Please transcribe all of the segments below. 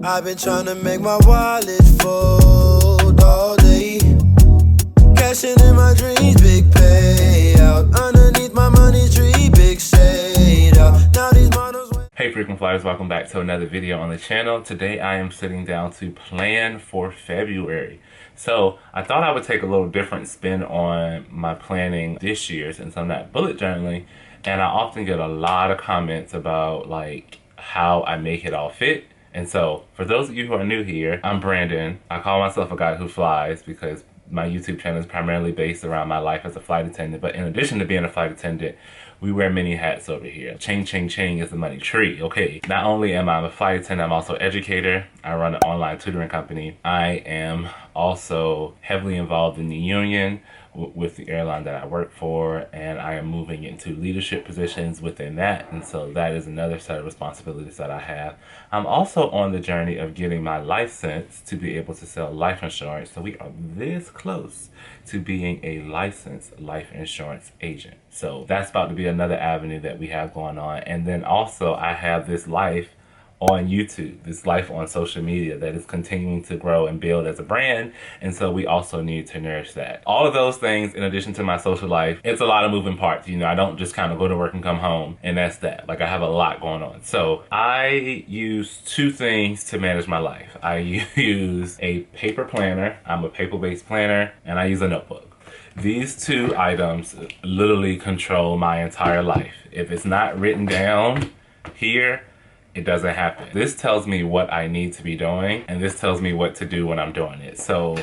I've been trying to make my wallet fold all day. Cashing in my dreams, big payout. Underneath my money tree, big shade out. Now these models. Hey frequent flyers, welcome back to another video on the channel. Today I am sitting down to plan for February. So I thought I would take a little different spin on my planning this year since I'm not bullet journaling, and I often get a lot of comments about like how I make it all fit. And so for those of you who are new here, I'm Brandon. I call myself a guy who flies because my YouTube channel is primarily based around my life as a flight attendant. But in addition to being a flight attendant, we wear many hats over here. Ching, ching, ching is the money tree. Okay, not only am I a flight attendant, I'm also an educator. I run an online tutoring company. I am also heavily involved in the union with the airline that I work for, and I am moving into leadership positions within that, and so that is another set of responsibilities that I have. I'm also on the journey of getting my license to be able to sell life insurance, so we are this close to being a licensed life insurance agent. So that's about to be another avenue that we have going on. And then also I have this life on YouTube, this life on social media that is continuing to grow and build as a brand, and so we also need to nourish that. All of those things, in addition to my social life, it's a lot of moving parts. You know, I don't just kind of go to work and come home and that's that. Like, I have a lot going on. So I use two things to manage my life. I use a paper planner, I'm a paper-based planner, and I use a notebook. These two items literally control my entire life. If it's not written down here, it doesn't happen. This tells me what I need to be doing, and this tells me what to do when I'm doing it. So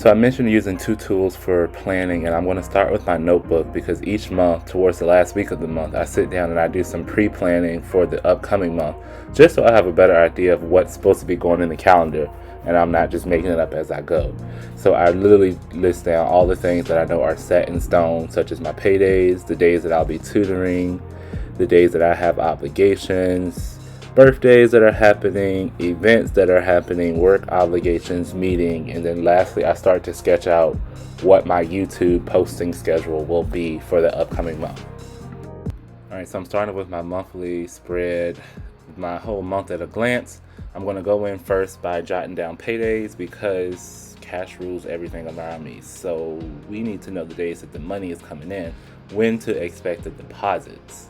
I mentioned using two tools for planning, and I'm going to start with my notebook because each month, towards the last week of the month, I sit down and I do some pre-planning for the upcoming month, just so I have a better idea of what's supposed to be going in the calendar, and I'm not just making it up as I go. So I literally list down all the things that I know are set in stone, such as my paydays, the days that I'll be tutoring, the days that I have obligations, birthdays that are happening, events that are happening, work obligations, meeting, and then lastly, I start to sketch out what my YouTube posting schedule will be for the upcoming month. All right, so I'm starting with my monthly spread, my whole month at a glance. I'm going to go in first by jotting down paydays because cash rules everything around me. So we need to know the days that the money is coming in, when to expect the deposits.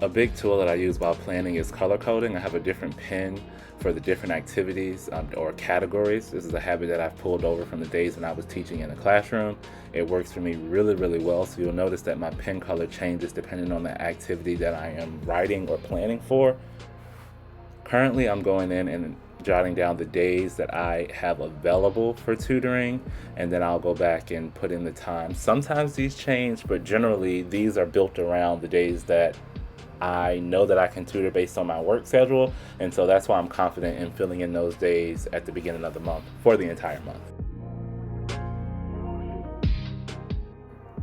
A big tool that I use while planning is color coding. I have a different pen for the different activities or categories. This is a habit that I've pulled over from the days when I was teaching in a classroom. It works for me really, really well. So you'll notice that my pen color changes depending on the activity that I am writing or planning for. Currently, I'm going in and jotting down the days that I have available for tutoring, and then I'll go back and put in the time. Sometimes these change, but generally these are built around the days that I know that I can tutor based on my work schedule, and so that's why I'm confident in filling in those days at the beginning of the month for the entire month.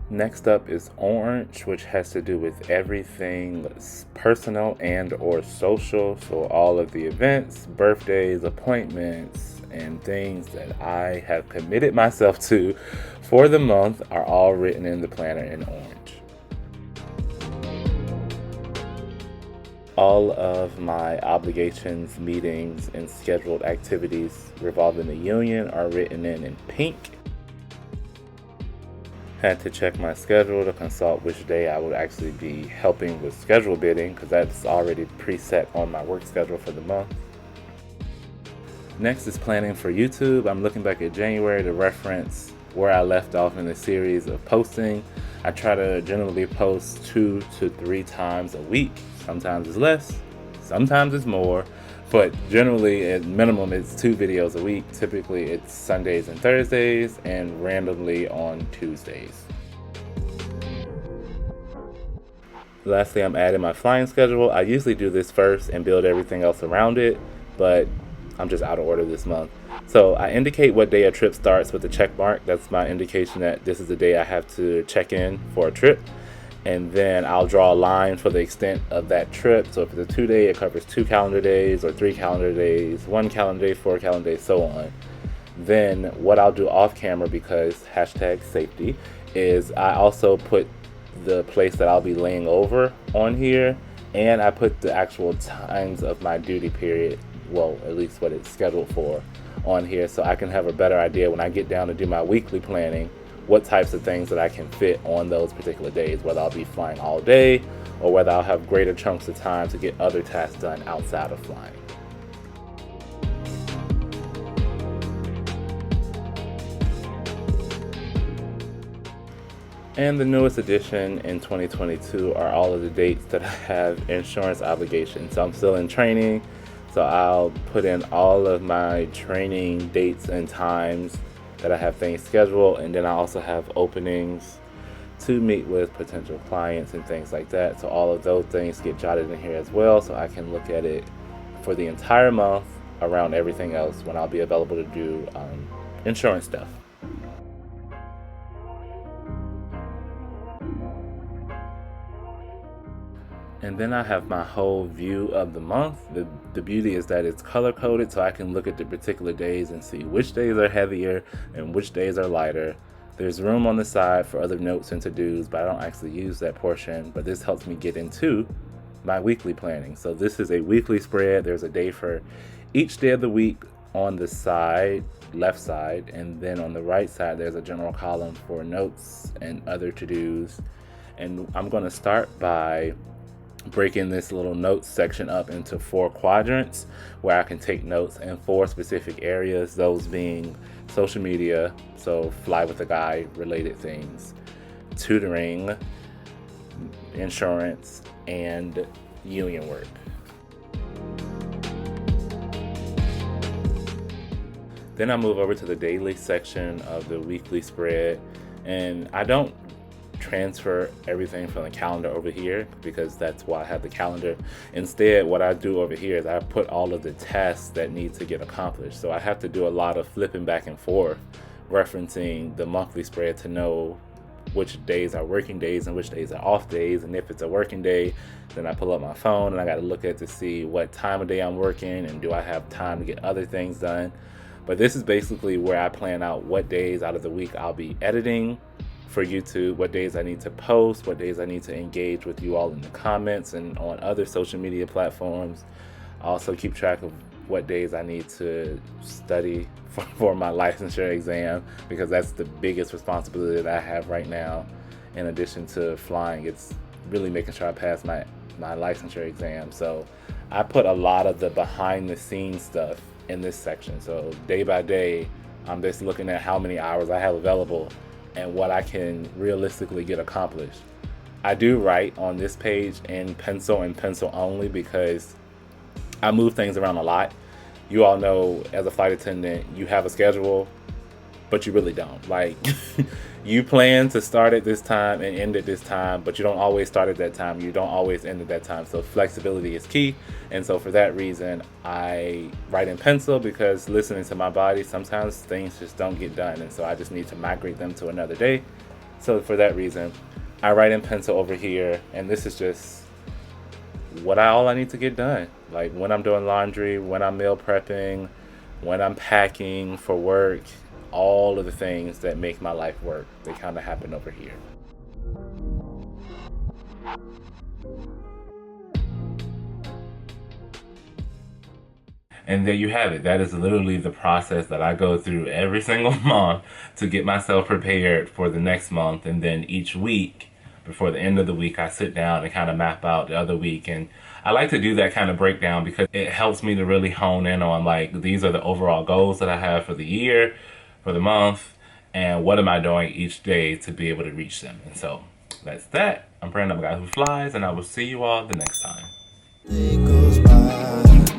Next up is orange, which has to do with everything personal and or social. So all of the events, birthdays, appointments, and things that I have committed myself to for the month are all written in the planner in orange. All of my obligations, meetings, and scheduled activities revolving the union are written in pink. Had to check my schedule to consult which day I would actually be helping with schedule bidding because that's already preset on my work schedule for the month. Next is planning for YouTube. I'm looking back at January to reference where I left off in the series of posting. I try to generally post 2 to 3 times a week. Sometimes it's less, sometimes it's more, but generally at minimum it's 2 videos a week. Typically it's Sundays and Thursdays and randomly on Tuesdays. Lastly, I'm adding my flying schedule. I usually do this first and build everything else around it, but I'm just out of order this month. So I indicate what day a trip starts with a check mark. That's my indication that this is the day I have to check in for a trip. And then I'll draw a line for the extent of that trip. So if it's a 2-day, it covers 2 calendar days or 3 calendar days, 1 calendar day, 4 calendar days, so on. Then what I'll do off camera, because #safety, is I also put the place that I'll be laying over on here, And I put the actual times of my duty period, well, at least what it's scheduled for, on here, so I can have a better idea when I get down to do my weekly planning what types of things that I can fit on those particular days, whether I'll be flying all day or whether I'll have greater chunks of time to get other tasks done outside of flying. And the newest addition in 2022 are all of the dates that I have insurance obligations. So I'm still in training, so I'll put in all of my training dates and times that I have things scheduled, and then I also have openings to meet with potential clients and things like that. So all of those things get jotted in here as well, so I can look at it for the entire month around everything else when I'll be available to do insurance stuff. And then I have my whole view of the month. The beauty is that it's color coded, so I can look at the particular days and see which days are heavier and which days are lighter. There's room on the side for other notes and to-dos, but I don't actually use that portion. But this helps me get into my weekly planning. So this is a weekly spread. There's a day for each day of the week on the side, left side, and then on the right side there's a general column for notes and other to-dos. And I'm going to start by breaking this little notes section up into 4 quadrants where I can take notes in 4 specific areas, those being social media, so FlyWithAGuy related things, tutoring, insurance, and union work. Then I move over to the daily section of the weekly spread, and I don't transfer everything from the calendar over here because that's why I have the calendar. Instead, what I do over here is I put all of the tasks that need to get accomplished. So I have to do a lot of flipping back and forth, referencing the monthly spread to know which days are working days and which days are off days. And if it's a working day, then I pull up my phone and I got to look at to see what time of day I'm working and do I have time to get other things done. But this is basically where I plan out what days out of the week I'll be editing for YouTube, what days I need to post, what days I need to engage with you all in the comments and on other social media platforms. I also keep track of what days I need to study for my licensure exam, because that's the biggest responsibility that I have right now. In addition to flying, it's really making sure I pass my licensure exam. So I put a lot of the behind the scenes stuff in this section. So day by day, I'm just looking at how many hours I have available and what I can realistically get accomplished. I do write on this page in pencil and pencil only because I move things around a lot. You all know, as a flight attendant, you have a schedule, but you really don't. Like, you plan to start at this time and end at this time, but you don't always start at that time. You don't always end at that time. So flexibility is key. And so for that reason, I write in pencil, because listening to my body, sometimes things just don't get done. And so I just need to migrate them to another day. So for that reason, I write in pencil over here. And this is just all I need to get done. Like when I'm doing laundry, when I'm meal prepping, when I'm packing for work, all of the things that make my life work, they kind of happen over here. And there you have it. That is literally the process that I go through every single month to get myself prepared for the next month. And then each week, before the end of the week, I sit down and kind of map out the other week. And I like to do that kind of breakdown because it helps me to really hone in on, like, these are the overall goals that I have for the year, for the month, and what am I doing each day to be able to reach them. And so that's that. I'm Brandon, I'm a guy who flies, and I will see you all the next time. It goes by.